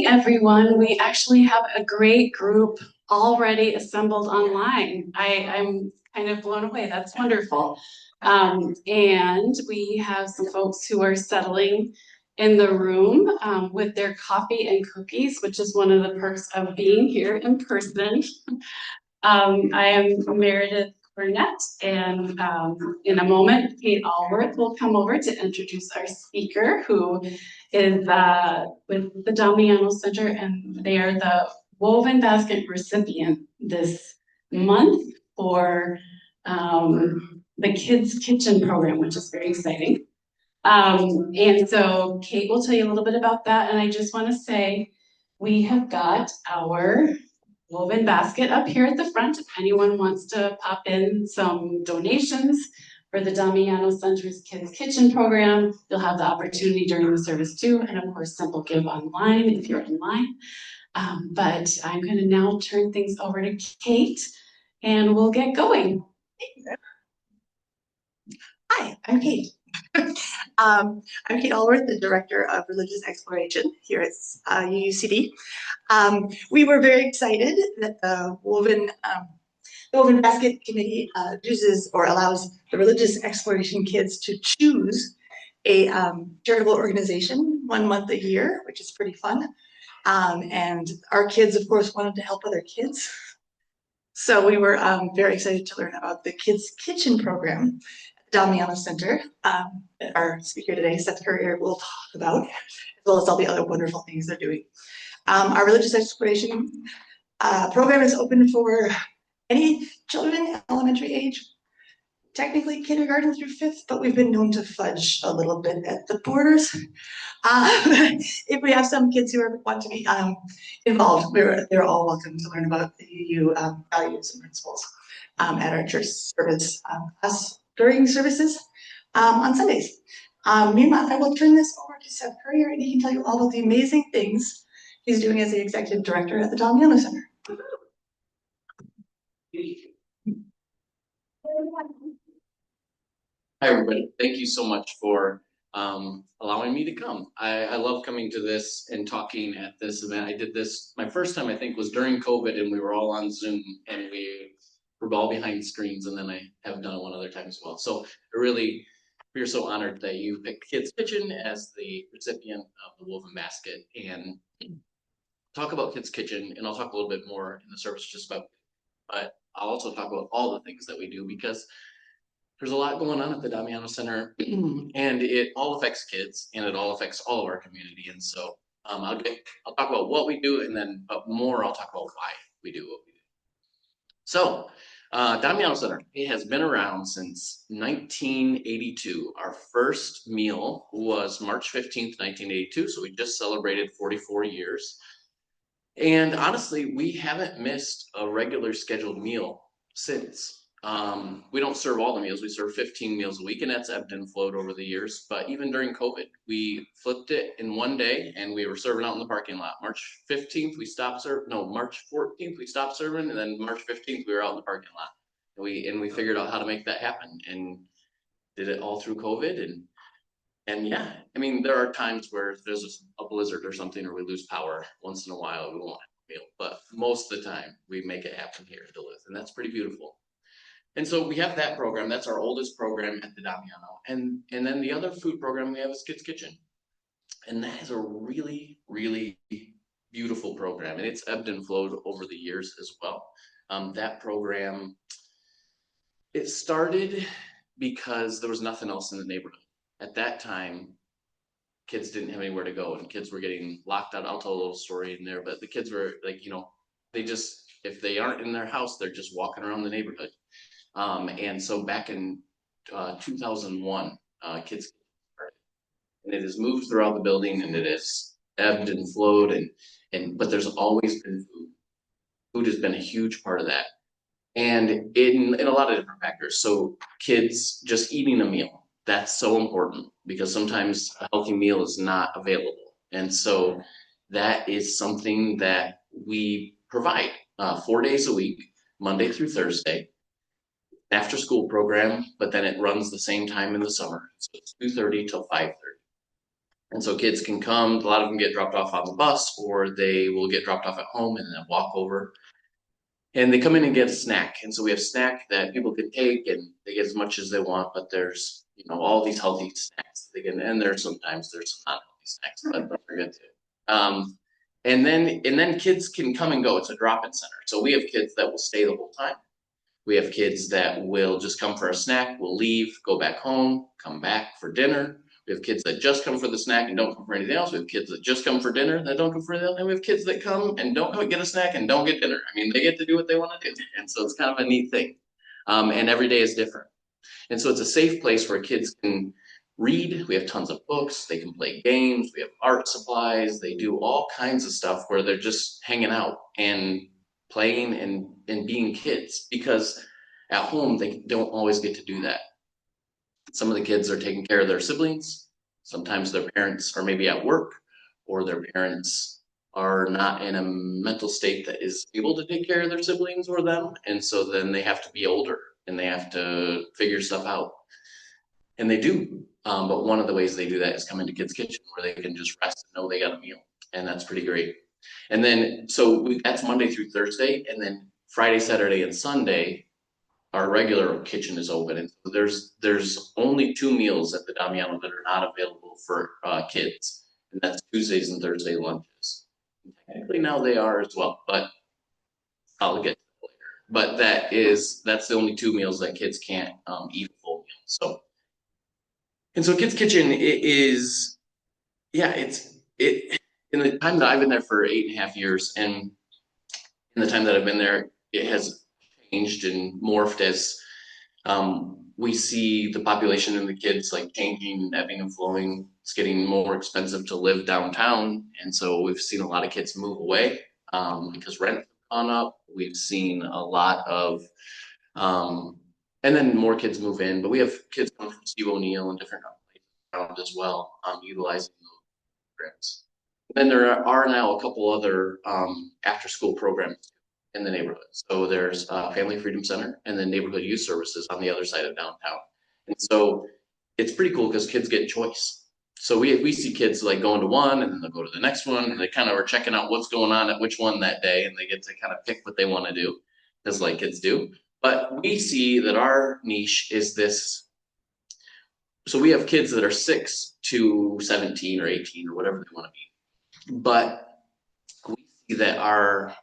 Everyone. We actually have a great group already assembled online. I'm kind of blown away. That's wonderful. And we have some folks who are settling in the room with their coffee and cookies, which is one of the perks of being here in person. I am Meredith Burnett, and in a moment, Kate Allworth will come over to introduce our speaker, who is with the Damiano Center, and they are the Woven Basket recipient this month for the Kids Kitchen program, which is very exciting. And so Kate will tell you a little bit about that, and I just want to say we have got our woven basket up here at the front. If anyone wants to pop in some donations for the Damiano Center's Kids Kitchen program, you'll have the opportunity during the service too. And of course, simple give online if you're online. But I'm going to now turn things over to Kate and we'll get going. Hi, I'm Kate. I'm Kate Allworth, the Director of Religious Exploration here at UUCD. We were very excited that the Woven Basket Committee uses or allows the religious exploration kids to choose a charitable organization 1 month a year, which is pretty fun. And our kids, of course, wanted to help other kids. So we were very excited to learn about the Kids Kitchen program at the Damiano Center. Our speaker today, Seth Currier, will talk about, as well as all the other wonderful things they're doing. Our religious exploration program is open for any children elementary age, technically kindergarten through 5th, but we've been known to fudge a little bit at the borders. If we have some kids who want to be involved, they're all welcome to learn about the UU values and principles at our church service class during services on Sundays. Meanwhile, I will turn this over to Seth Currier, and he can tell you all of the amazing things he's doing as the executive director at the Damiano Center. Hi, everybody. Thank you so much for allowing me to come. I love coming to this and talking at this event. I did this, my first time I think was during COVID, and we were all on Zoom and we were all behind screens, and then I have done it one other time as well. So we're so honored that you picked Kids Kitchen as the recipient of the Woven Basket, and talk about Kids Kitchen, and I'll talk a little bit more in the service just about, but I'll also talk about all the things that we do, because there's a lot going on at the Damiano Center, and it all affects kids, and it all affects all of our community. And so I'll talk about what we do, and then more I'll talk about why we do what we do. So Damiano Center, it has been around since 1982. Our first meal was March 15th, 1982. So we just celebrated 44 years. And honestly, we haven't missed a regular scheduled meal since. We don't serve all the meals. We serve 15 meals a week, and that's ebbed and flowed over the years. But even during COVID, we flipped it in one day, and we were serving out in the parking lot. March 15th, we stopped serving. No, March 14th, we stopped serving, and then March 15th, we were out in the parking lot. And we figured out how to make that happen, and did it all through COVID. And yeah, I mean, there are times where there's a blizzard or something, or we lose power once in a while. We won't have a meal, but most of the time, we make it happen here in Duluth, and that's pretty beautiful. And so we have that program. That's our oldest program at the Damiano. And then the other food program we have is Kids Kitchen. And that is a really, really beautiful program. And it's ebbed and flowed over the years as well. That program, it started because there was nothing else in the neighborhood. At that time, kids didn't have anywhere to go, and kids were getting locked out. I'll tell a little story in there, but the kids were like, they just, if they aren't in their house, they're just walking around the neighborhood. And so back in 2001, Kids started, and it has moved throughout the building, and it has ebbed and flowed, but there's always been food. Food has been a huge part of that, and in a lot of different factors. So kids just eating a meal, that's so important, because sometimes a healthy meal is not available, and so that is something that we provide 4 days a week, Monday through Thursday. After school program, but then it runs the same time in the summer. So it's 2:30 till 5:30. And so kids can come, a lot of them get dropped off on the bus, or they will get dropped off at home and then walk over. And they come in and get a snack. And so we have snack that people can take and they get as much as they want, but there's, all these healthy snacks they can, and sometimes there's some not healthy snacks, but those are good too. And then kids can come and go. It's a drop-in center. So we have kids that will stay the whole time. We have kids that will just come for a snack, will leave, go back home, come back for dinner. We have kids that just come for the snack and don't come for anything else. We have kids that just come for dinner that don't come for anything else. And we have kids that come and don't get a snack and don't get dinner. I mean, they get to do what they want to do. And so it's kind of a neat thing. And every day is different. And so it's a safe place where kids can read. We have tons of books. They can play games. We have art supplies. They do all kinds of stuff where they're just hanging out and playing and being kids, because at home they don't always get to do that. Some of the kids are taking care of their siblings. Sometimes their parents are maybe at work, or their parents are not in a mental state that is able to take care of their siblings or them. And so then they have to be older and they have to figure stuff out. And they do. But one of the ways they do that is come into Kids Kitchen, where they can just rest and know they got a meal. And that's pretty great. And then, that's Monday through Thursday. And then Friday, Saturday, and Sunday, our regular kitchen is open. And so there's only 2 meals at the Damiano that are not available for kids. And that's Tuesdays and Thursday lunches. And technically now they are as well, but I'll get to that later. But that's the only 2 meals that kids can't eat a full meal. So Kids Kitchen is, yeah, in the time that I've been there for 8.5 years, and in the time that I've been there, it has changed and morphed as we see the population and the kids like changing and ebbing and flowing. It's getting more expensive to live downtown, and so we've seen a lot of kids move away because rent has gone up. We've seen a lot of and then more kids move in, but we have kids coming from Steve O'Neill and different places around as well, utilizing those programs. And then there are now a couple other after-school programs in the neighborhood. So there's Family Freedom Center and then Neighborhood Youth Services on the other side of downtown. And so it's pretty cool because kids get choice. So we see kids like going to one and then they'll go to the next one, and they kind of are checking out what's going on at which one that day, and they get to kind of pick what they want to do, as like kids do. But we see that our niche is this. So we have kids that are 6 to 17 or 18 or whatever they want to be. But we see that our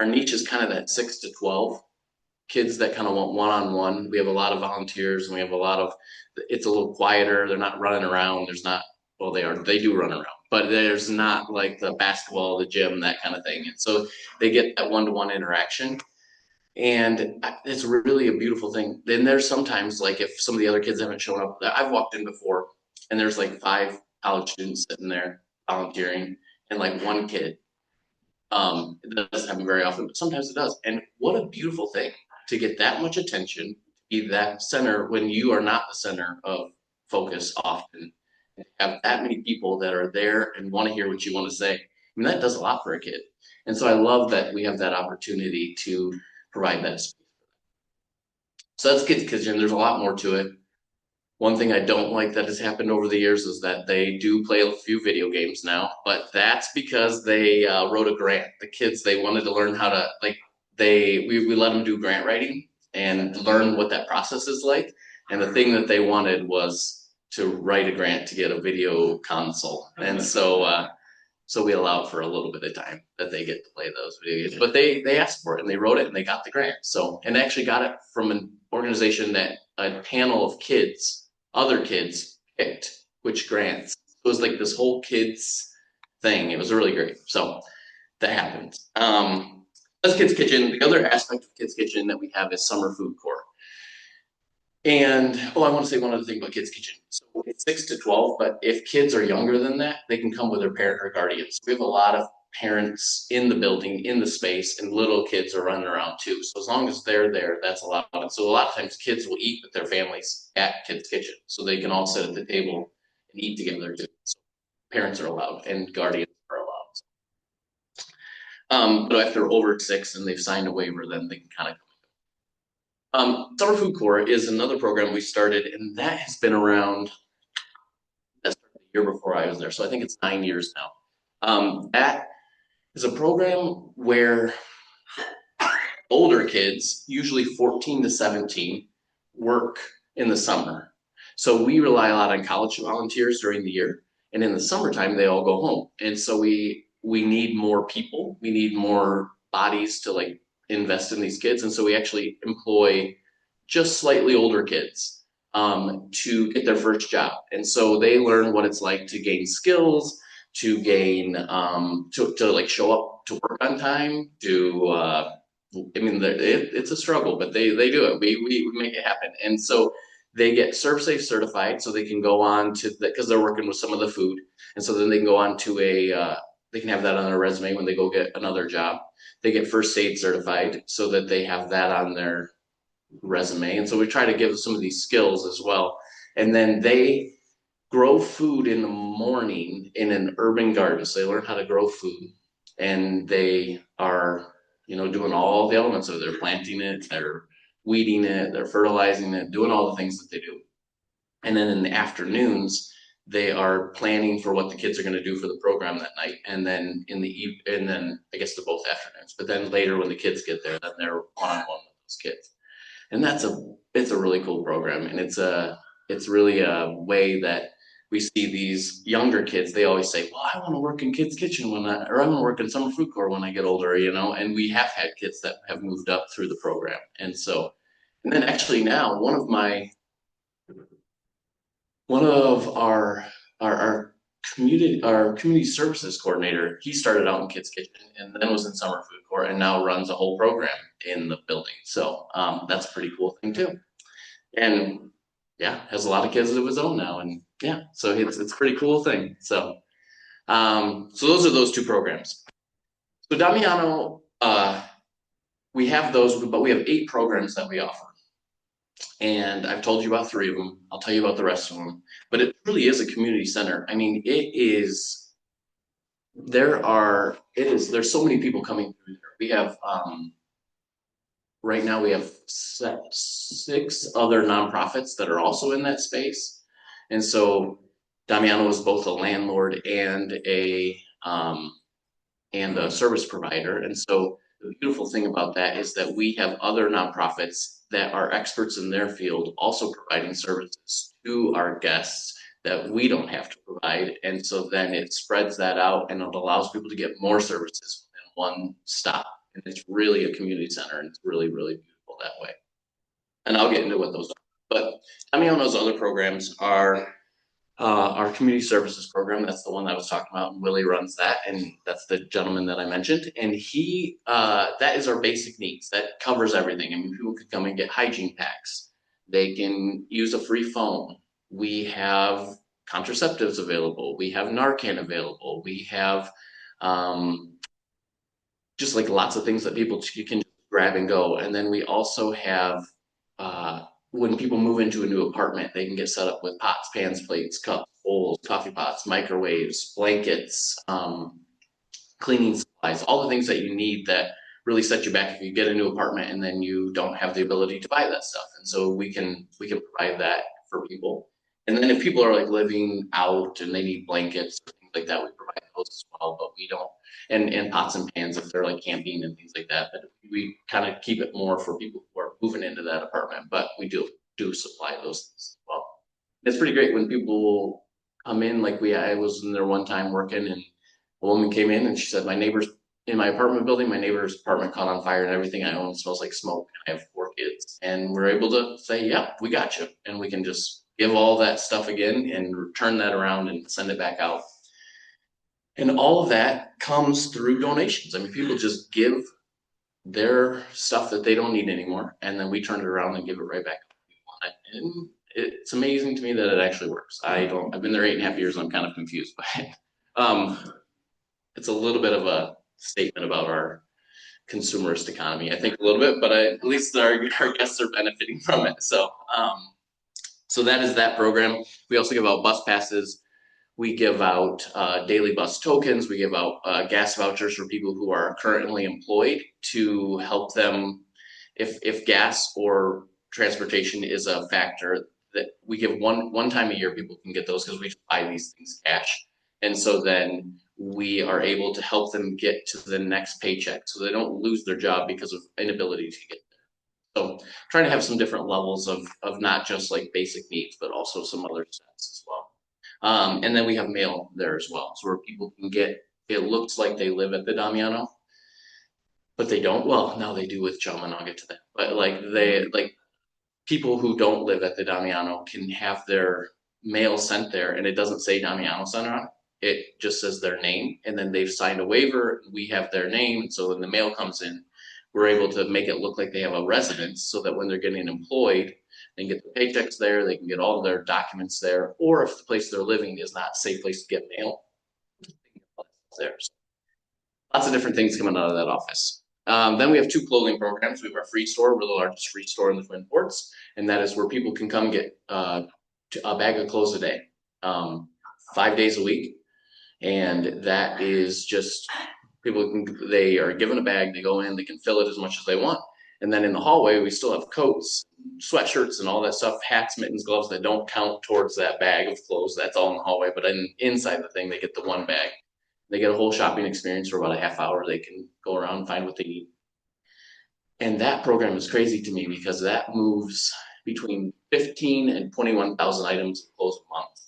niche is kind of that 6 to 12 kids that kind of want one-on-one. We have a lot of volunteers, and we have a lot of, it's a little quieter. They're not running around. There's not, well, they do run around, but there's not like the basketball, the gym, that kind of thing. And so they get that one-to-one interaction. And it's really a beautiful thing. Then there's sometimes, like, if some of the other kids haven't shown up, I've walked in before and there's like 5 college students sitting there volunteering, and like one kid. It doesn't happen very often, but sometimes it does. And what a beautiful thing to get that much attention, to be that center when you are not the center of focus often, and have that many people that are there and want to hear what you want to say. I mean, that does a lot for a kid. And so I love that we have that opportunity to provide that space. So that's Kids Kitchen. There's a lot more to it. One thing I don't like that has happened over the years is that they do play a few video games now, but that's because they wrote a grant. The kids, they wanted to learn how to, like, we let them do grant writing and learn what that process is like. And the thing that they wanted was to write a grant to get a video console. And so we allowed for a little bit of time that they get to play those video games. But they asked for it and they wrote it and they got the grant. So, and they actually got it from an organization that a panel of kids, other kids, picked which grants. It was like this whole kids thing. It was really great. So that happened. That's Kids Kitchen. The other aspect of Kids Kitchen that we have is summer food court. And, I want to say one other thing about Kids Kitchen. So it's 6 to 12, but if kids are younger than that, they can come with their parent or guardians. We have a lot of parents in the building, in the space, and little kids are running around too. So as long as they're there, that's a lot of it. So a lot of times kids will eat with their families at Kids Kitchen. So they can all sit at the table and eat together too. So parents are allowed and guardians are allowed. But if they're over 6 and they've signed a waiver, then they can kind of Summer Food Corps is another program we started, and that has been around, that started a year before I was there. So I think it's 9 years now. That is a program where older kids, usually 14 to 17, work in the summer. So we rely a lot on college volunteers during the year, and in the summertime they all go home. And so we need more people, we need more bodies to like invest in these kids, and so we actually employ just slightly older kids to get their first job. And so they learn what it's like to gain skills, to gain to like show up to work on time, to I mean, it's a struggle, but they do it. We make it happen. And so they get ServSafe certified so they can go on to that because they're working with some of the food. And so then they can go on to they can have that on their resume when they go get another job. They get first aid certified so that they have that on their resume. And so we try to give some of these skills as well. And then they grow food in the morning in an urban garden. So they learn how to grow food, and they are, doing all the elements of it. They're planting it, they're weeding it, they're fertilizing it, doing all the things that they do. And then in the afternoons, they are planning for what the kids are going to do for the program that night. And then and then I guess they're both afternoons. But then later when the kids get there, then they're one-on-one with those kids. And it's a really cool program, and it's really a way that we see these younger kids. They always say, well, I want to work in kids kitchen or I want to work in summer food corps when I get older, and we have had kids that have moved up through the program. And then actually now one of our community services coordinator, he started out in kids kitchen and then was in summer food corps and now runs a whole program in the building. So that's a pretty cool thing too. And yeah, has a lot of kids of his own now, and yeah, so it's a pretty cool thing. So so those are those two programs. So Damiano, we have those, but we have 8 programs that we offer. And I've told you about 3 of them. I'll tell you about the rest of them. But it really is a community center. I mean, there's so many people coming through there. We have right now we have 6 other nonprofits that are also in that space. And so Damiano is both a landlord and a service provider. And so the beautiful thing about that is that we have other nonprofits that are experts in their field also providing services to our guests that we don't have to provide. And so then it spreads that out and it allows people to get more services in one stop. And it's really a community center, and it's really, really beautiful that way. And I'll get into what those are. But Damiano's other programs are our community services program. That's the one that I was talking about, and Willie runs that, and that's the gentleman that I mentioned. And that is our basic needs. That covers everything. I mean, people could come and get hygiene packs. They can use a free phone. We have contraceptives available. We have Narcan available. We have just like lots of things that people can grab and go. And then we also have when people move into a new apartment, they can get set up with pots, pans, plates, cups, bowls, coffee pots, microwaves, blankets, cleaning supplies, all the things that you need that really set you back if you get a new apartment and then you don't have the ability to buy that stuff. And so we can provide that for people. And then if people are like living out and they need blankets or things like that, we provide those as well, but we don't, and pots and pans if they're like camping and things like that. But we kind of keep it more for people who are moving into that apartment, but we do supply those things as well. It's pretty great when people come in, like I was in there one time working, and a woman came in and she said, in my apartment building, my neighbor's apartment caught on fire and everything I own smells like smoke. I have 4 kids. And we're able to say, yeah, we got you. And we can just give all that stuff again and turn that around and send it back out. And all of that comes through donations. I mean, people just give their stuff that they don't need anymore, and then we turn it around and give it right back to people. And it's amazing to me that it actually works. I've been there 8.5 years and I'm kind of confused by it. It's a little bit of a statement about our consumerist economy, I think a little bit, but at least our guests are benefiting from it. So that is that program. We also give out bus passes. We give out daily bus tokens. We give out gas vouchers for people who are currently employed to help them if gas or transportation is a factor that we give one time a year people can get those because we just buy these things cash. And so then we are able to help them get to the next paycheck so they don't lose their job because of inability to get there. So trying to have some different levels of not just like basic needs, but also some other stats as well. And then we have mail there as well, so where people can get, it looks like they live at the Damiano, but they don't. Well, now they do with Chum, and I'll get to that. But like people who don't live at the Damiano can have their mail sent there, and it doesn't say Damiano Center on it. It just says their name, and then they've signed a waiver. We have their name, and so when the mail comes in, we're able to make it look like they have a residence, so that when they're getting employed, they can get the paychecks there, they can get all of their documents there, or if the place they're living is not a safe place to get mail, they can get all that there. So lots of different things coming out of that office. Then we have 2 clothing programs. We have our free store. We're the largest free store in the Twin Ports, and that is where people can come get a bag of clothes a day, 5 days a week, and that is just they are given a bag. They go in. They can fill it as much as they want, and then in the hallway we still have coats, sweatshirts, and all that stuff. Hats, mittens, gloves that don't count towards that bag of clothes. That's all in the hallway. But inside the thing, they get the one bag. They get a whole shopping experience for about a half hour. They can go around and find what they need. And that program is crazy to me because that moves between 15 and 21,000 items of clothes a month.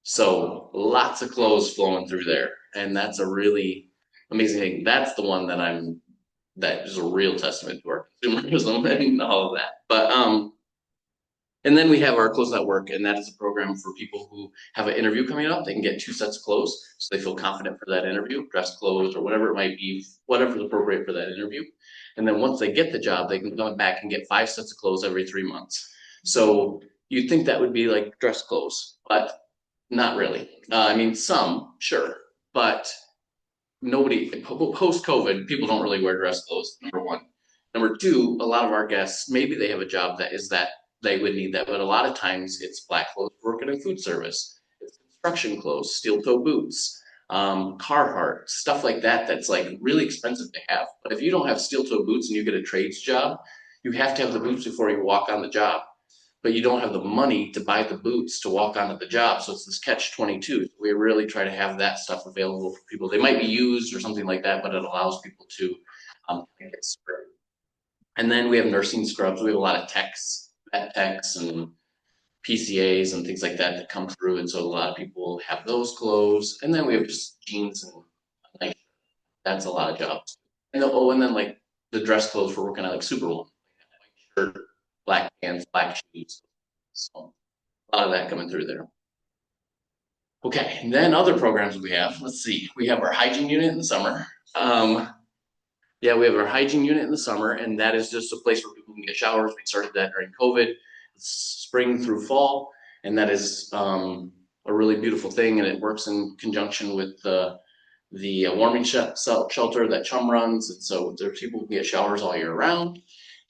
So lots of clothes flowing through there. And that's a really amazing thing. That's the one that is a real testament to our consumerism and all of that. But and then we have our Clothes That Work, and that is a program for people who have an interview coming up. They can get 2 sets of clothes, so they feel confident for that interview, dress clothes or whatever it might be, whatever's appropriate for that interview. And then once they get the job, they can come back and get 5 sets of clothes every 3 months. So you'd think that would be like dress clothes, but not really. I mean, some, sure, but nobody, post-COVID, people don't really wear dress clothes, number one. Number two, a lot of our guests, maybe they have a job that they would need that, but a lot of times it's black clothes working in food service, it's construction clothes, steel toe boots, Carhartt, stuff like that that's like really expensive to have. But if you don't have steel toe boots and you get a trades job, you have to have the boots before you walk on the job. But you don't have the money to buy the boots to walk onto the job. So it's this catch-22. We really try to have that stuff available for people. They might be used or something like that, but it allows people to get started. And then we have nursing scrubs. We have a lot of techs, vet techs and PCAs and things like that come through. And so a lot of people have those clothes. And then we have just jeans and like, that's a lot of jobs. And then like the dress clothes for working at like Superwoman, like shirt, black pants, black shoes. So a lot of that coming through there. Okay, and then other programs we have, let's see, we have our hygiene unit in the summer. Yeah, we have our hygiene unit in the summer, and that is just a place where people can get showers. We started that during COVID, spring through fall, and that is a really beautiful thing, and it works in conjunction with the warming shelter that Chum runs, and so there people can get showers all year round.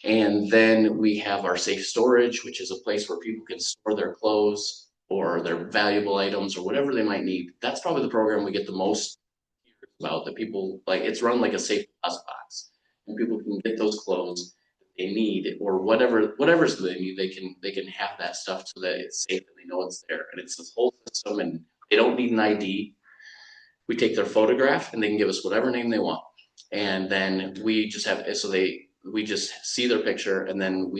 And then we have our safe storage, which is a place where people can store their clothes or their valuable items or whatever they might need. That's probably the program we get the most about, that people like. It's run like a safe deposit box, and people can get those clothes that they need or whatever's they need. They can have that stuff so that it's safe and they know it's there. And it's this whole system, and they don't need an ID. We take their photograph and they can give us whatever name they want, and then we just have we just see their picture, and then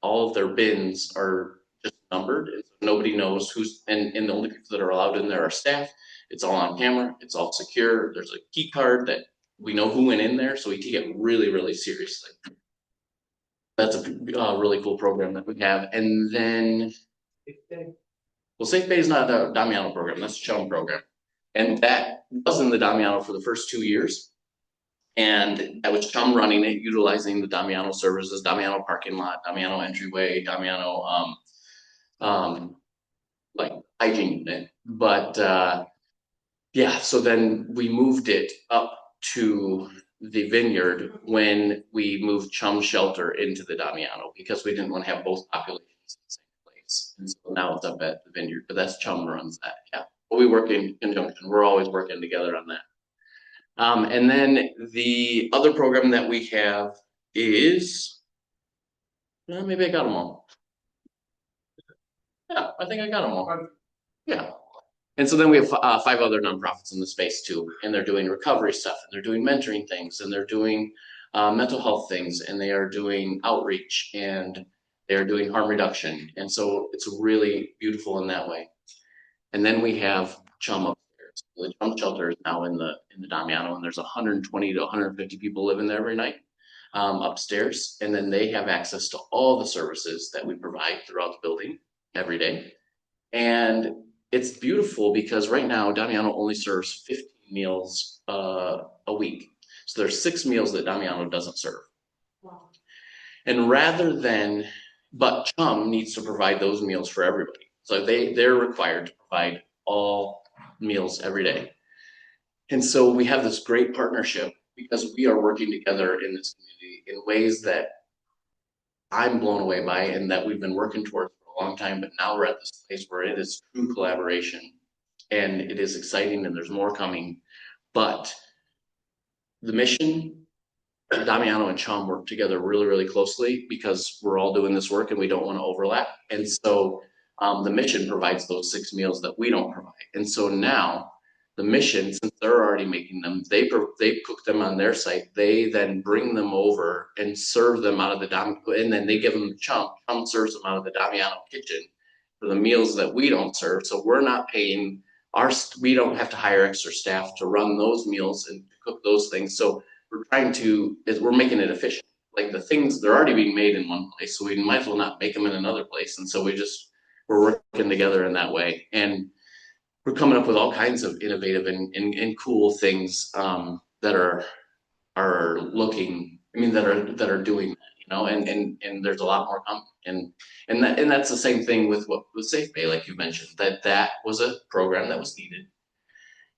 all of their bins are just numbered, and so nobody knows who's, and the only people that are allowed in there are staff. It's all on camera, it's all secure. There's a key card that we know who went in there, so we take it really, really seriously. That's a really cool program that we have. And then, well, Safe Bay is not a Damiano program, that's a Chum program. And that was in the Damiano for the first 2 years. And that was Chum running it, utilizing the Damiano services, Damiano parking lot, Damiano entryway, Damiano like hygiene unit. But yeah, so then we moved it up to the vineyard when we moved Chum shelter into the Damiano, because we didn't want to have both populations in the same place. And so now it's up at the vineyard, but that's Chum runs that, yeah. But we work in conjunction. We're always working together on that. And then the other program that we have is, maybe I got them all. Yeah, I think I got them all. Yeah. And so then we have 5 other nonprofits in the space too, and they're doing recovery stuff, and they're doing mentoring things, and they're doing mental health things, and they are doing outreach, and they're doing harm reduction. And so it's really beautiful in that way. And then we have Chum upstairs. The Chum shelter is now in the Damiano, and there's 120 to 150 people living there every night upstairs. And then they have access to all the services that we provide throughout the building every day. And it's beautiful because right now Damiano only serves 15 meals a week. So there's 6 meals that Damiano doesn't serve. Wow. And rather than, but Chum needs to provide those meals for everybody. So they're required to provide all meals every day. And so we have this great partnership because we are working together in this community in ways that I'm blown away by and that we've been working towards for a long time, but now we're at this place where it is true collaboration and it is exciting and there's more coming. But the mission, Damiano and Chum work together really, really closely because we're all doing this work and we don't want to overlap. And so the mission provides those 6 meals that we don't provide. And so now the mission, since they're already making them, they cook them on their site. They then bring them over and serve them out of the Damiano, and then they give them to Chum. Chum serves them out of the Damiano kitchen for the meals that we don't serve. So we're not paying we don't have to hire extra staff to run those meals and cook those things. So we're making it efficient. Like the things, they're already being made in one place, so we might as well not make them in another place. And so we're working together in that way. And we're coming up with all kinds of innovative and cool things that are looking, I mean, that are doing that, you know, and there's a lot more coming. And that's the same thing with Safe Bay, like you mentioned, that was a program that was needed.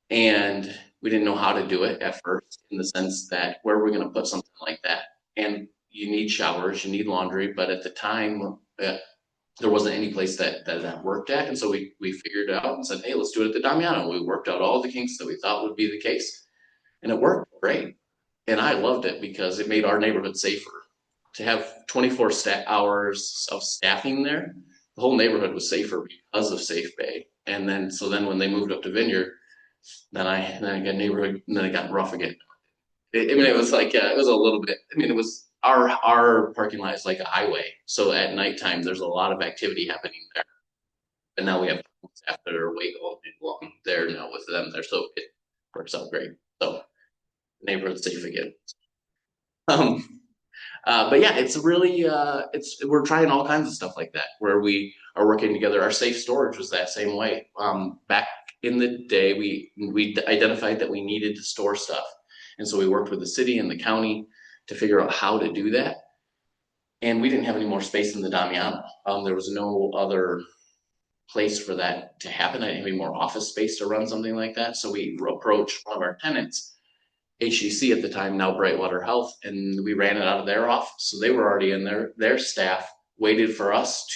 And we didn't know how to do it at first, in the sense that where we're going to put something like that. And you need showers, you need laundry, but at the time, there wasn't any place that worked at. And so we figured it out and said, hey, let's do it at the Damiano. We worked out all the kinks that we thought would be the case, and it worked great. And I loved it because it made our neighborhood safer. To have 24 hours of staffing there, the whole neighborhood was safer because of Safe Bay. And then when they moved up to Vineyard, then I got neighborhood, and then it got rough again. I mean, it was like, it was a little bit, I mean, it was, our parking lot is like a highway. So at nighttime, there's a lot of activity happening there. And now we have staff that are awake all day long there now with them there. So it works out great. So neighborhood safe again. But yeah, it's really, we're trying all kinds of stuff like that, where we are working together. Our safe storage was that same way. Back in the day, we identified that we needed to store stuff. And so we worked with the city and the county to figure out how to do that. And we didn't have any more space in the Damiano. There was no other place for that to happen. I didn't have any more office space to run something like that. So we approached one of our tenants, HCC at the time, now Brightwater Health, and we ran it out of their office. So they were already in there. Their staff waited for us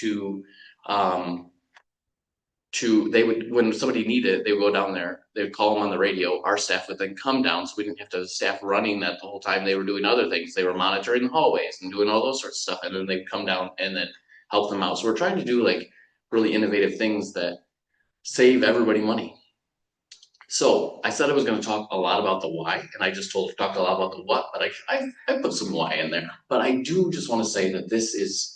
they would, when somebody needed it, they would go down there, they would call them on the radio. Our staff would then come down, so we didn't have to have staff running that the whole time. They were doing other things. They were monitoring the hallways and doing all those sorts of stuff. And then they'd come down and then help them out. So we're trying to do like really innovative things that save everybody money. So I said I was going to talk a lot about the why, and I just talked a lot about the what, but I put some why in there. But I do just want to say that this is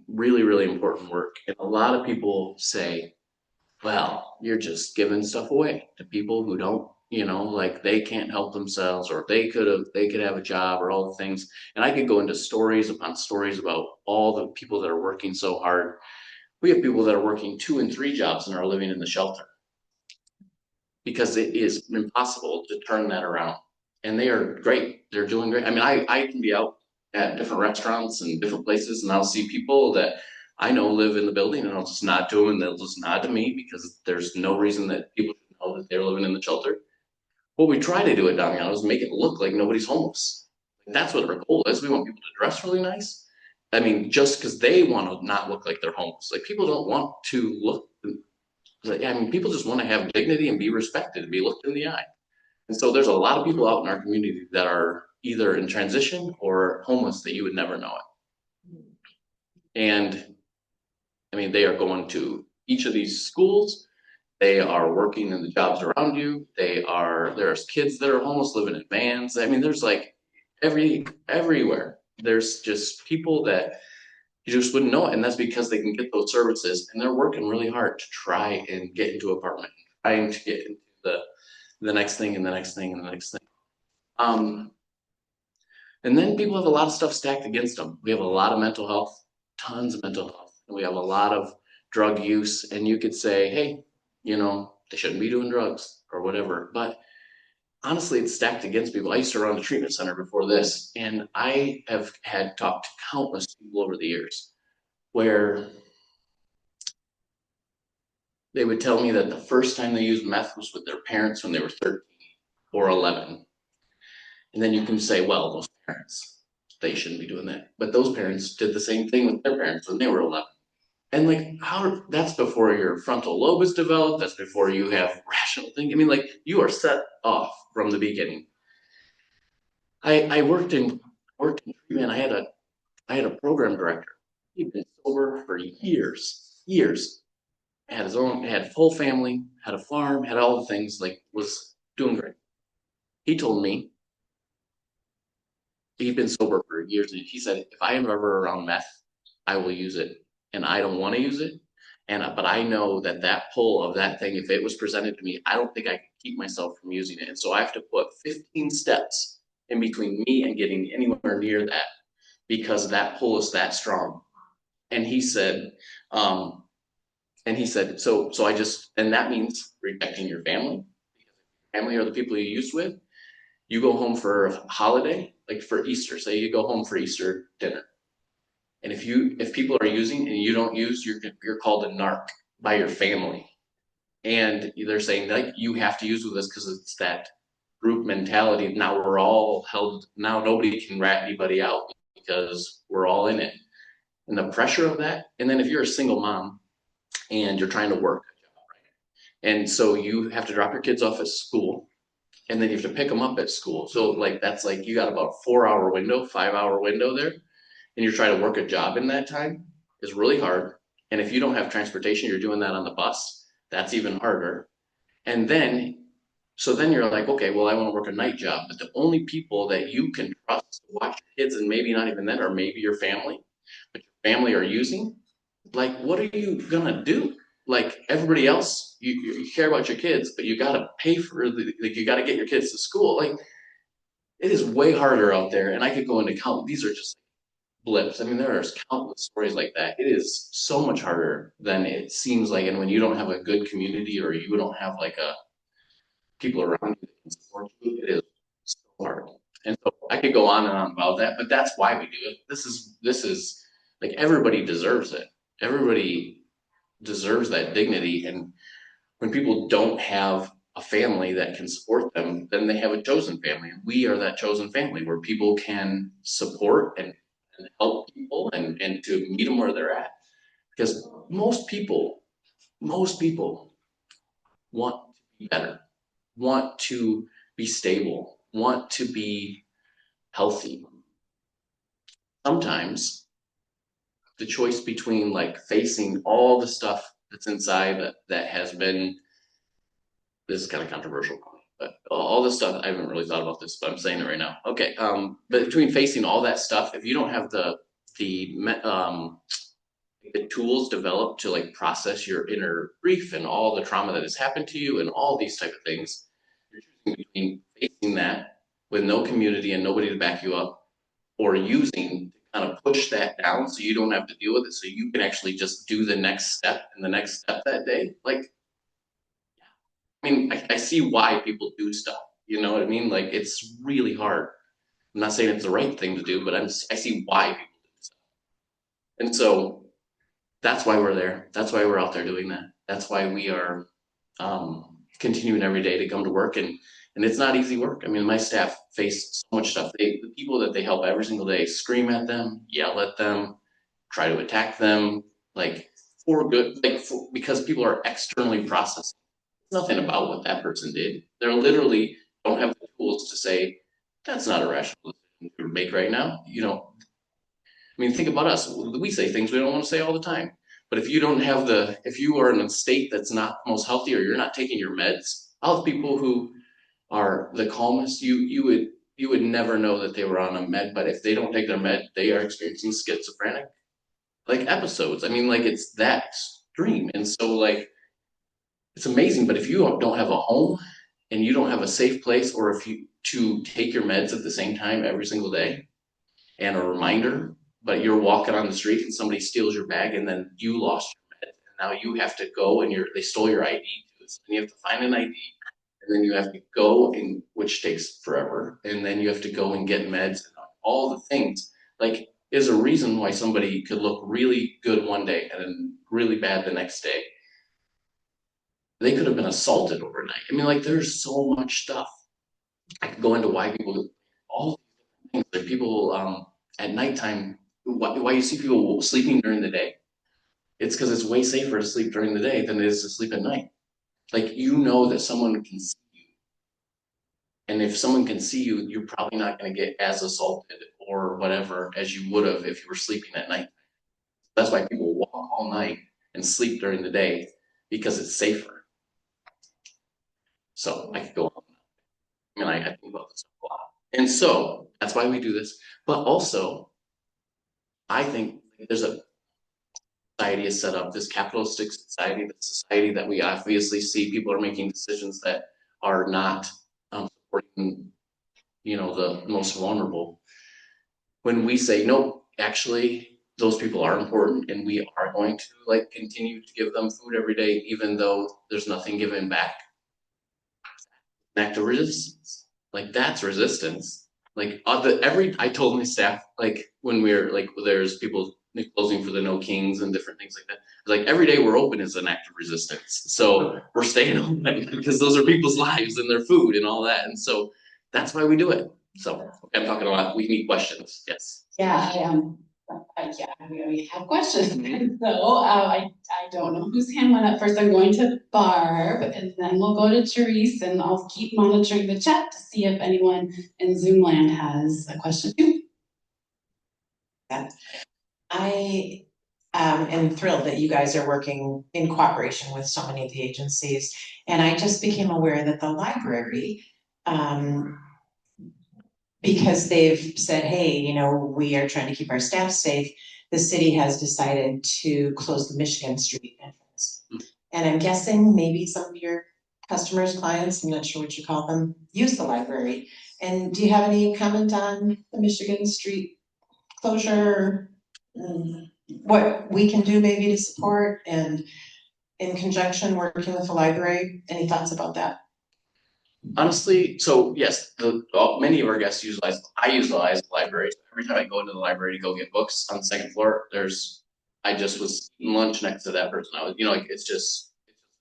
really, really important work. And a lot of people say, well, you're just giving stuff away to people who don't, like they can't help themselves, or they could have a job, or all the things. And I could go into stories upon stories about all the people that are working so hard. We have people that are working 2 and 3 jobs and are living in the shelter because it is impossible to turn that around. And they are great. They're doing great. I mean, I can be out at different restaurants and different places, and I'll see people that I know live in the building, and I'll just nod to them, and they'll just nod to me because there's no reason that people should know that they're living in the shelter. What we try to do at Damiano is make it look like nobody's homeless. That's what our goal is. We want people to dress really nice. I mean, just because they want to not look like they're homeless. Like, people don't want to look, I mean, people just want to have dignity and be respected and be looked in the eye. And so there's a lot of people out in our community that are either in transition or homeless that you would never know it. And I mean, they are going to each of these schools. They are working in the jobs around you. There's kids that are homeless living in vans. I mean, there's like everywhere. There's just people that you just wouldn't know it. And that's because they can get those services and they're working really hard to try and get into an apartment, trying to get into the next thing and the next thing and the next thing. Um, and then people have a lot of stuff stacked against them. We have a lot of mental health, tons of mental health, and we have a lot of drug use. And you could say, hey, they shouldn't be doing drugs or whatever. But honestly, it's stacked against people. I used to run a treatment center before this, and I have had talked to countless people over the years where they would tell me that the first time they used meth was with their parents when they were 13 or 11. And then you can say, well, those parents, they shouldn't be doing that. But those parents did the same thing with their parents when they were 11. And like, that's before your frontal lobe is developed. That's before you have rational thinking. I mean, like, you are set off from the beginning. I worked in treatment. I had a program director. He'd been sober for years. Had full family, had a farm, had all the things, like, was doing great. He told me he'd been sober for years, and he said, if I am ever around meth, I will use it, and I don't want to use it, but I know that pull of that thing, if it was presented to me, I don't think I could keep myself from using it, and so I have to put 15 steps in between me and getting anywhere near that because that pull is that strong. And he said, um, so I just, and that means rejecting your family. Family are the people you used with. You go home for a holiday, like for Easter, say you go home for Easter dinner. And if people are using and you don't use, you're called a narc by your family. And they're saying like you have to use with us because it's that group mentality. Now we're all held, now nobody can rat anybody out because we're all in it. And the pressure of that, and then if you're a single mom and you're trying to work, and so you have to drop your kids off at school and then you have to pick them up at school. So like that's like you got about 4 hour window, 5 hour window there, and you're trying to work a job in that time is really hard. And if you don't have transportation, you're doing that on the bus. That's even harder. And then then you're like, okay, well, I want to work a night job, but the only people that you can trust to watch your kids, and maybe not even then, or maybe your family, but your family are using, like, what are you gonna do? Like everybody else, you care about your kids, but you gotta pay for like you gotta get your kids to school. Like it is way harder out there, and I could go into count. These are just blips. I mean, there are countless stories like that. It is so much harder than it seems like, and when you don't have a good community or you don't have like a people around you that can support you, it is so hard. And so I could go on and on about that, but that's why we do it. This is like everybody deserves it. Everybody deserves that dignity. And when people don't have a family that can support them, then they have a chosen family. And we are that chosen family where people can support and help people and to meet them where they're at. Because most people want to be better, want to be stable, want to be healthy. Sometimes the choice between like facing all the stuff that's inside that has been, this is kind of controversial, but all this stuff, I haven't really thought about this, but I'm saying it right now. Okay, but between facing all that stuff, if you don't have the tools developed to like process your inner grief and all the trauma that has happened to you and all these type of things, you're choosing between facing that with no community and nobody to back you up, or using to kind of push that down so you don't have to deal with it, so you can actually just do the next step and the next step that day. Like, I mean, I see why people do stuff. You know what I mean? Like, it's really hard. I'm not saying it's the right thing to do, but I see why people do stuff. And so that's why we're there. That's why we're out there doing that. That's why we are continuing every day to come to work. And it's not easy work. I mean, my staff face so much stuff. The people that they help every single day scream at them, yell at them, try to attack them, like for good, because people are externally processing. Nothing about what that person did. They're literally don't have the tools to say, that's not a rational decision to make right now. I mean, think about us. We say things we don't want to say all the time. But if you don't have if you are in a state that's not most healthy, or you're not taking your meds, I'll have people who are the calmest. You would never know that they were on a med, but if they don't take their med, they are experiencing schizophrenic like episodes. I mean, like it's that extreme. And so like it's amazing, but if you don't have a home and you don't have a safe place, or if you to take your meds at the same time every single day, and a reminder, but you're walking on the street and somebody steals your bag and then you lost your meds, and now you have to go and they stole your ID too. So you have to find an ID, and then you have to go, and which takes forever, and then you have to go and get meds and all the things. Like, is a reason why somebody could look really good one day and then really bad the next day. They could have been assaulted overnight. I mean, like, there's so much stuff. I could go into why people, all these things. Like people at nighttime, why you see people sleeping during the day. It's because it's way safer to sleep during the day than it is to sleep at night. Like, you know that someone can see you. And if someone can see you, you're probably not going to get as assaulted or whatever as you would have if you were sleeping at night. That's why people walk all night and sleep during the day, because it's safer. So I could go on. I mean, I think about this a lot. And so that's why we do this. But also, I think there's a society is set up, this capitalistic society, the society that we obviously see people are making decisions that are not supporting, the most vulnerable. When we say, no, actually, those people are important, and we are going to like continue to give them food every day, even though there's nothing given back. An act of resistance. Like, that's resistance. Like I told my staff, like when we're like there's people closing for the No Kings and different things like that. Like, every day we're open is an act of resistance. So we're staying open because those are people's lives and their food and all that. And so that's why we do it. So okay, I'm talking a lot. We need questions. Yes. Yeah, yeah, we have questions. So I don't know whose hand went up first. I'm going to Barb, and then we'll go to Therese, and I'll keep monitoring the chat to see if anyone in Zoom land has a question too. I am thrilled that you guys are working in cooperation with so many of the agencies. And I just became aware that the library, because they've said, hey, we are trying to keep our staff safe, the city has decided to close the Michigan Street entrance. And I'm guessing maybe some of your customers, clients, I'm not sure what you call them, use the library. And do you have any comment on the Michigan Street closure? What we can do maybe to support, and in conjunction working with the library? Any thoughts about that? Honestly, so yes, many of our guests I utilize the library. Every time I go into the library to go get books on the second floor, I just was eating lunch next to that person. I was, like, it's just,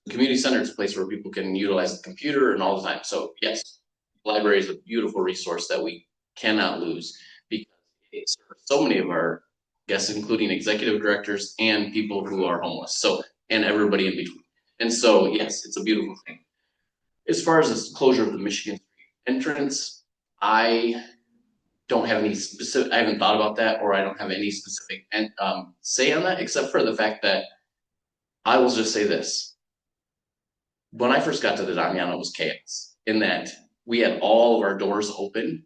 community center is a place where people can utilize the computer and all the time. So yes, the library is a beautiful resource that we cannot lose, because it serves so many of our guests, including executive directors and people who are homeless. So, and everybody in between. And so yes, it's a beautiful thing. As far as the closure of the Michigan Street entrance, I don't have any specific, I haven't thought about that, or I don't have any specific say on that, except for the fact that I will just say this. When I first got to the Damiano, it was chaos, in that we had all of our doors open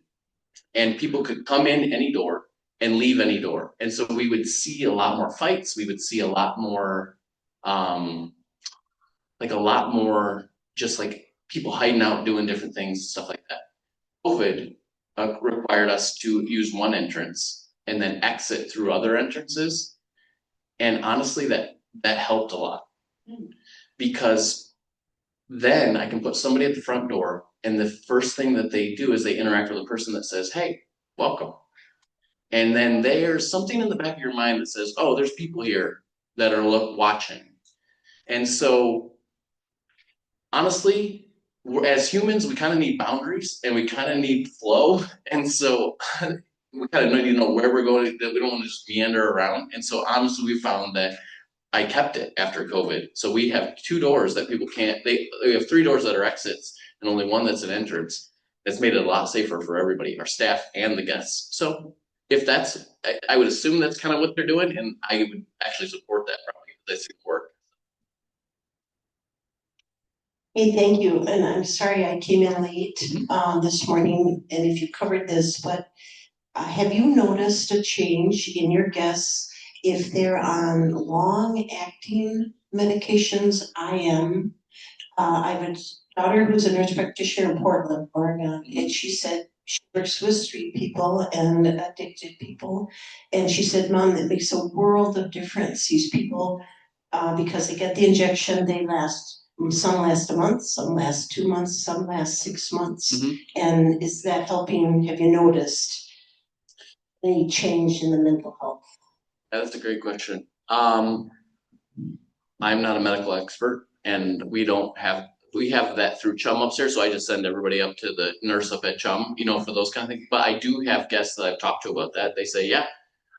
and people could come in any door and leave any door. And so we would see a lot more fights. We would see a lot more, just like people hiding out, doing different things, stuff like that. COVID required us to use one entrance and then exit through other entrances. And honestly, that helped a lot, because then I can put somebody at the front door, and the first thing that they do is they interact with a person that says, hey, welcome. And then there's something in the back of your mind that says, oh, there's people here that are watching. And so honestly, as humans, we kind of need boundaries and we kind of need flow. And so we kind of need to know where we're going, that we don't want to just meander around. And so honestly, we found that I kept it after COVID. So we have 2 doors that people can't, we have 3 doors that are exits and only one that's an entrance. It's made it a lot safer for everybody, our staff and the guests. So if that's, I would assume that's kind of what they're doing, and I would actually support that probably, because that's work. Hey, thank you, and I'm sorry I came in late Mhm. this morning, and if you covered this, but have you noticed a change in your guests if they're on long-acting medications? I am. I have a daughter who's a nurse practitioner in Portland, Oregon, and she said she works with street people and addicted people, and she said, Mom, it makes a world of difference. These people, because they get the injection, they last, some last a month, some last 2 months, some last 6 months. Mhm. And is that helping? Have you noticed any change in the mental health? That's a great question. I'm not a medical expert, and we have that through Chum upstairs, so I just send everybody up to the nurse up at Chum, for those kind of things. But I do have guests that I've talked to about that. They say, yeah,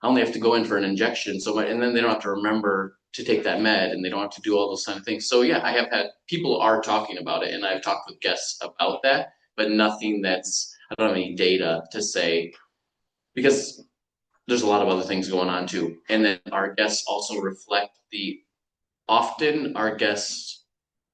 I only have to go in for an injection, and then they don't have to remember to take that med, and they don't have to do all those kind of things. So yeah, I have had people are talking about it, and I've talked with guests about that, but nothing I don't have any data to say, because there's a lot of other things going on too. And then our guests also reflect often our guests,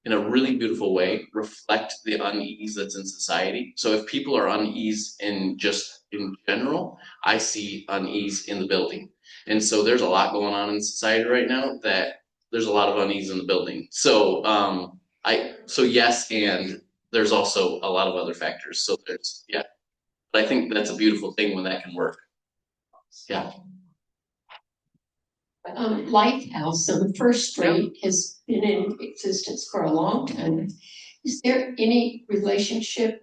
in a really beautiful way, reflect the unease that's in society. So if people are unease in general, I see unease in the building. And so there's a lot going on in society right now that there's a lot of unease in the building. So so yes, and there's also a lot of other factors. So yeah. But I think that's a beautiful thing when that can work. Yeah. Lighthouse on First Street has been in existence for a long time. Is there any relationship,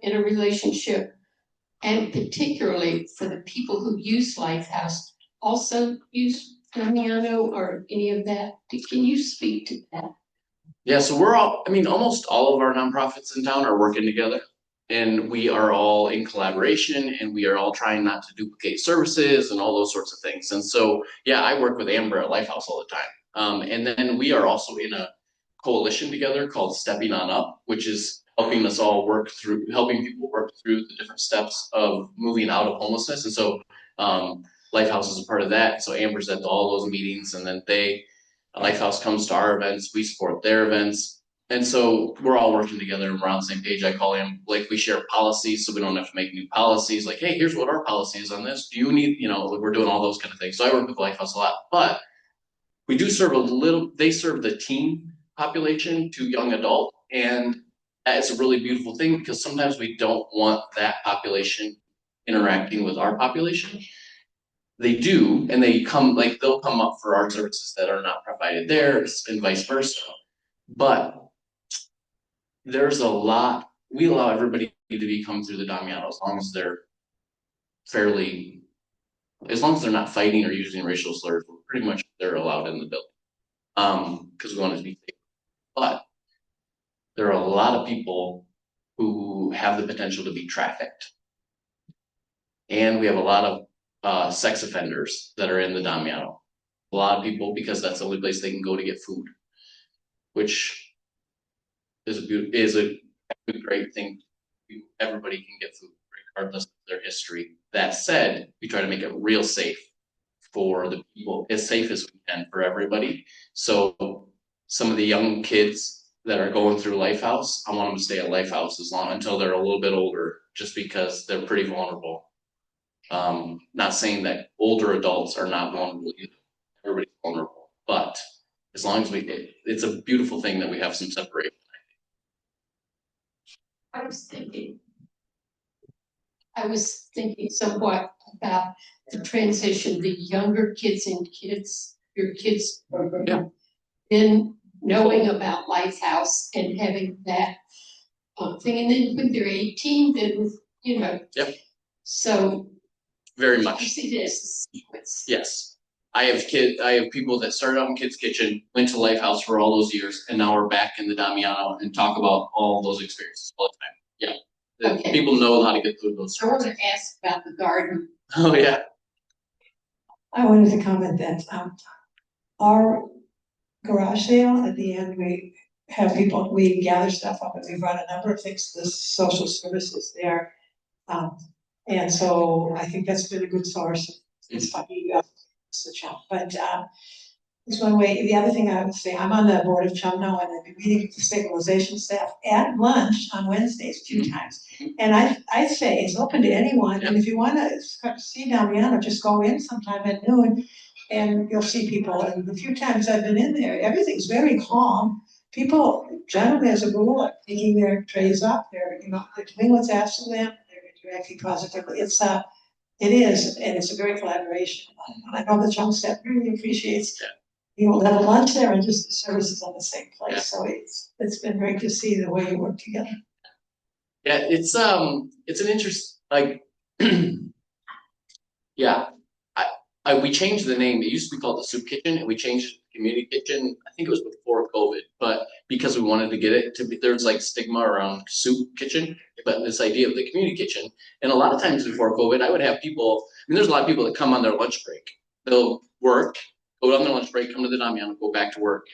and particularly for the people who use Lighthouse, also use Damiano or any of that? Can you speak to that? Yeah, so almost all of our nonprofits in town are working together, and we are all in collaboration, and we are all trying not to duplicate services and all those sorts of things. And so, yeah, I work with Amber at Lifehouse all the time. And then we are also in a coalition together called Stepping On Up, which is helping people work through the different steps of moving out of homelessness. And so, Lifehouse is a part of that. So Amber's at all those meetings, and then Lifehouse comes to our events, we support their events. And so we're all working together and we're on the same page. I call him, like, we share policies, so we don't have to make new policies. Like, hey, here's what our policy is on this. Do you need, we're doing all those kind of things. So I work with Lifehouse a lot, but we do they serve the teen population to young adult. And that is a really beautiful thing, because sometimes we don't want that population interacting with our population. They do, and they'll come up for our services that are not provided there, and vice versa. But we allow everybody to come through the Damiano as long as they're not fighting or using racial slurs. Pretty much they're allowed in the building, because we want it to be safe. But there are a lot of people who have the potential to be trafficked, and we have a lot of sex offenders that are in the Damiano. A lot of people, because that's the only place they can go to get food, which is a great thing. Everybody can get food regardless of their history. That said, we try to make it real safe for the people, as safe as we can for everybody. So some of the young kids that are going through Lifehouse, I want them to stay at Lifehouse until they're a little bit older, just because they're pretty vulnerable. Not saying that older adults are not vulnerable either. Everybody's vulnerable, but as long as it's a beautiful thing that we have some separation. I was thinking somewhat about the transition, the younger kids and your kids program. Yeah. Then knowing about Lighthouse and having that thing, and then when they're 18, then, Yep. So. Very much. I see this as a sequence. Yes. I have people that started out in Kids Kitchen, went to Lifehouse for all those years, and now we're back in the Damiano and talk about all those experiences all the time. Yeah. Okay. People know how to get through those. I want to ask about the garden. Oh yeah. I wanted to comment that our garage sale at the end, we gather stuff up, and we run a number of things to the social services there. And so I think that's been a good source of It's funny, it's the chum, but, it's one way. The other thing I would say, I'm on the board of Chum now, and I've been meeting with the stabilization staff at lunch on Wednesdays a few times. And I say it's open to anyone, and if you wanna see Damiano, just go in sometime at noon, and you'll see people, and the few times I've been in there, everything's very calm. People, generally as a rule, are picking their trays up, they're doing what's asked of them, they're interacting positively. It is, and it's a great collaboration. I know the Chum staff really appreciates we'll have a lunch there and just the services on the same place. Yeah. So it's been great to see the way you work together. Yeah, it's an interest, like, yeah. We changed the name. It used to be called the Soup Kitchen, and we changed it to the Community Kitchen. I think it was before COVID, but because we wanted to get it to be, there's like stigma around soup kitchen, but this idea of the community kitchen. And a lot of times before COVID, I would have people, there's a lot of people that come on their lunch break. They'll work, go on their lunch break, come to the Damiano, go back to work.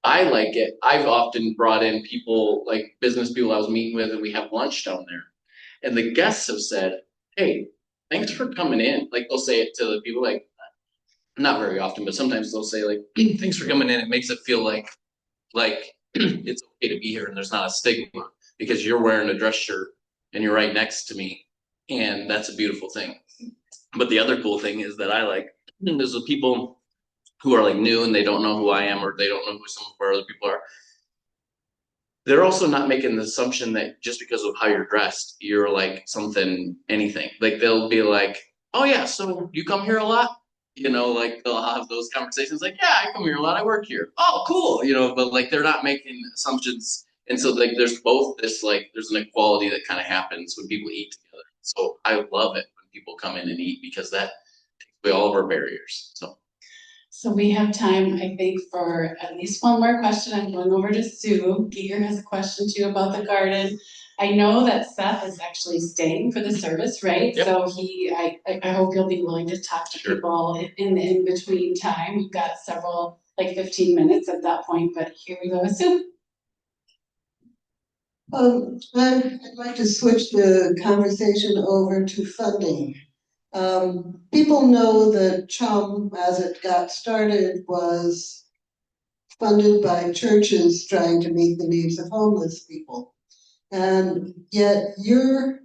I like it. I've often brought in people, like business people I was meeting with, and we have lunch down there. And the guests have said, hey, thanks for coming in. Like they'll say it to the people, like, not very often, but sometimes they'll say like, thanks for coming in. It makes it feel like it's okay to be here and there's not a stigma because you're wearing a dress shirt and you're right next to me. And that's a beautiful thing. But the other cool thing is that I like, there's the people who are like new and they don't know who I am or they don't know who some of our other people are. They're also not making the assumption that just because of how you're dressed, you're like something, anything. Like they'll be like, oh yeah, so you come here a lot? Like they'll have those conversations like, yeah, I come here a lot, I work here. Oh, cool, but like they're not making assumptions. And so like there's both this, like there's an equality that kind of happens when people eat together. So I love it when people come in and eat because that takes away all of our barriers. So we have time, I think, for at least one more question. I'm going over to Sue. Giger has a question too about the garden. I know that Seth is actually staying for the service, right? Yep. So I hope you'll be willing to talk to Sure. people in the in-between time. We've got several, like 15 minutes at that point, but here we go, Sue. I'd like to switch the conversation over to funding. People know that CHUM, as it got started, was funded by churches trying to meet the needs of homeless people. And yet you're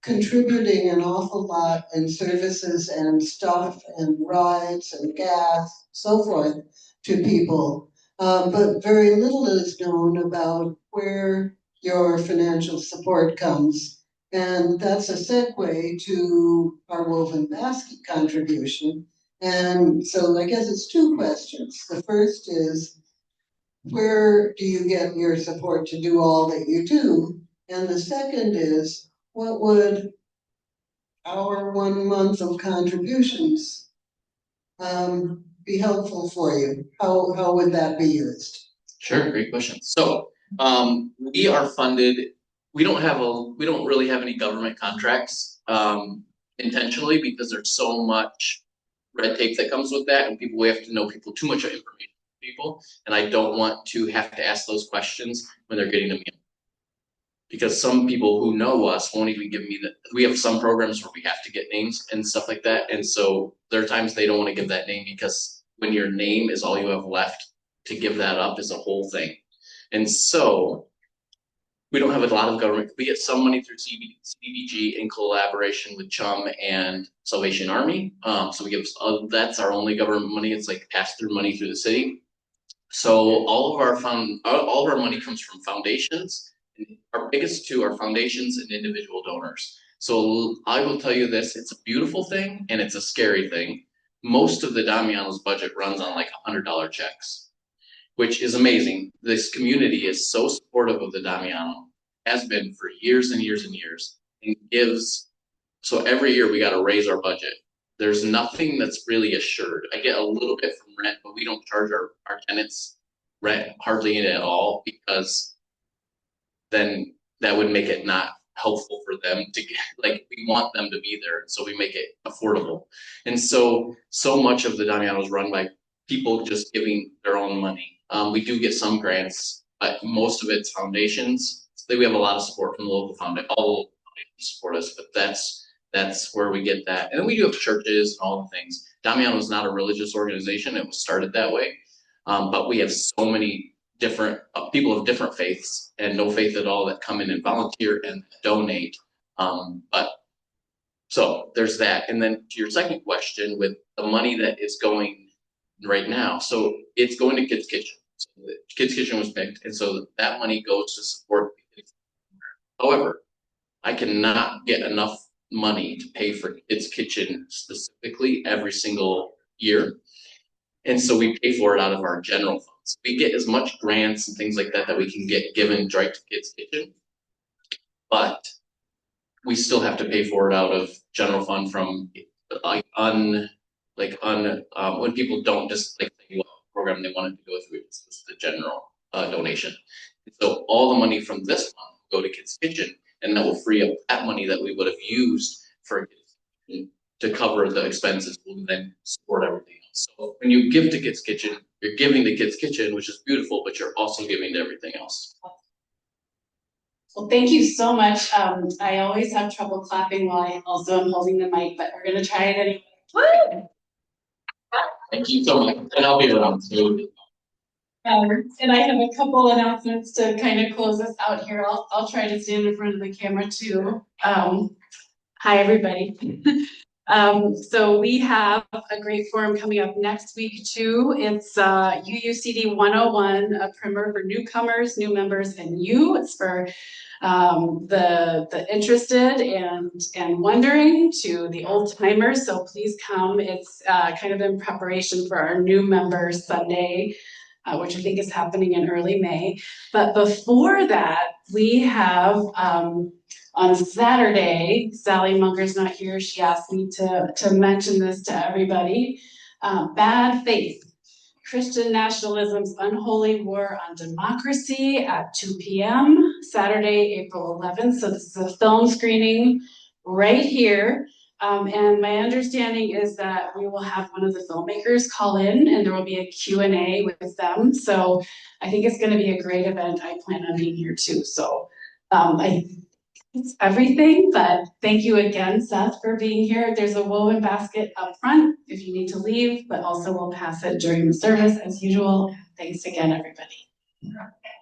contributing an awful lot in services and stuff and rides and gas, so forth, to people. But very little is known about where your financial support comes. And that's a segue to our woven basket contribution. And so I guess it's two questions. The first is, where do you get your support to do all that you do? And the second is, what would our 1 month of contributions be helpful for you? How would that be used? Sure, great question. So we are funded. We don't really have any government contracts intentionally because there's so much red tape that comes with that, and we have to know people too much information people, and I don't want to have to ask those questions when they're getting a meal. Because some people who know us won't even give me we have some programs where we have to get names and stuff like that. And so there are times they don't want to give that name because when your name is all you have left, to give that up is a whole thing. And so we don't have a lot of government. We get some money through CDBG in collaboration with CHUM and Salvation Army. So we give, that's our only government money. It's like pass-through money through the city. So all of our money comes from foundations. Our biggest two are foundations and individual donors. So I will tell you this, it's a beautiful thing and it's a scary thing. Most of the Damiano's budget runs on like $100 checks, which is amazing. This community is so supportive of the Damiano, has been for years and years and years, and gives. So every year we got to raise our budget. There's nothing that's really assured. I get a little bit from rent, but we don't charge our tenants rent hardly any at all because then that would make it not helpful for them to get, like, we want them to be there, so we make it affordable. And so much of the Damiano is run by people just giving their own money. We do get some grants, but most of it's foundations. So we have a lot of support from the local all to support us, but that's where we get that. And then we do have churches and all the things. Damiano is not a religious organization. It was started that way. But we have so many different people of different faiths and no faith at all that come in and volunteer and donate. So there's that. And then to your second question, with the money that is going right now, so it's going to Kids Kitchen. So the Kids Kitchen was picked, and so that money goes to support the kids. However, I cannot get enough money to pay for Kids Kitchen specifically every single year. And so we pay for it out of our general funds. We get as much grants and things like that that we can get given right to Kids Kitchen, but we still have to pay for it out of general fund from when people don't just like say what program they wanted to go through. It's the general donation. So all the money from this fund will go to Kids Kitchen, and that will free up that money that we would have used for Kids Kitchen to cover the expenses. We'll then support everything else. So when you give to Kids Kitchen, you're giving to Kids Kitchen, which is beautiful, but you're also giving to everything else. Well, thank you so much. I always have trouble clapping while I also am holding the mic, but we're gonna try it anyway. Woo! Thank you so much, and I'll be around too. And I have a couple announcements to kind of close us out here. I'll try to stand in front of the camera too. Hi, everybody. So we have a great forum coming up next week too. It's UUCD 101, a primer for newcomers, new members, and you. It's for the interested and wondering to the old timers. So please come. It's kind of in preparation for our new members Sunday, which I think is happening in early May. But before that, we have on Saturday, Sally Munger's not here. She asked me to mention this to everybody. Bad Faith, Christian Nationalism's Unholy War on Democracy at 2 p.m. Saturday, April 11th. So this is a film screening right here. And my understanding is that we will have one of the filmmakers call in and there will be a Q&A with them. So I think it's going to be a great event. I plan on being here too. So it's everything, but thank you again, Seth, for being here. There's a woven basket up front if you need to leave, but also we'll pass it during the service as usual. Thanks again, everybody.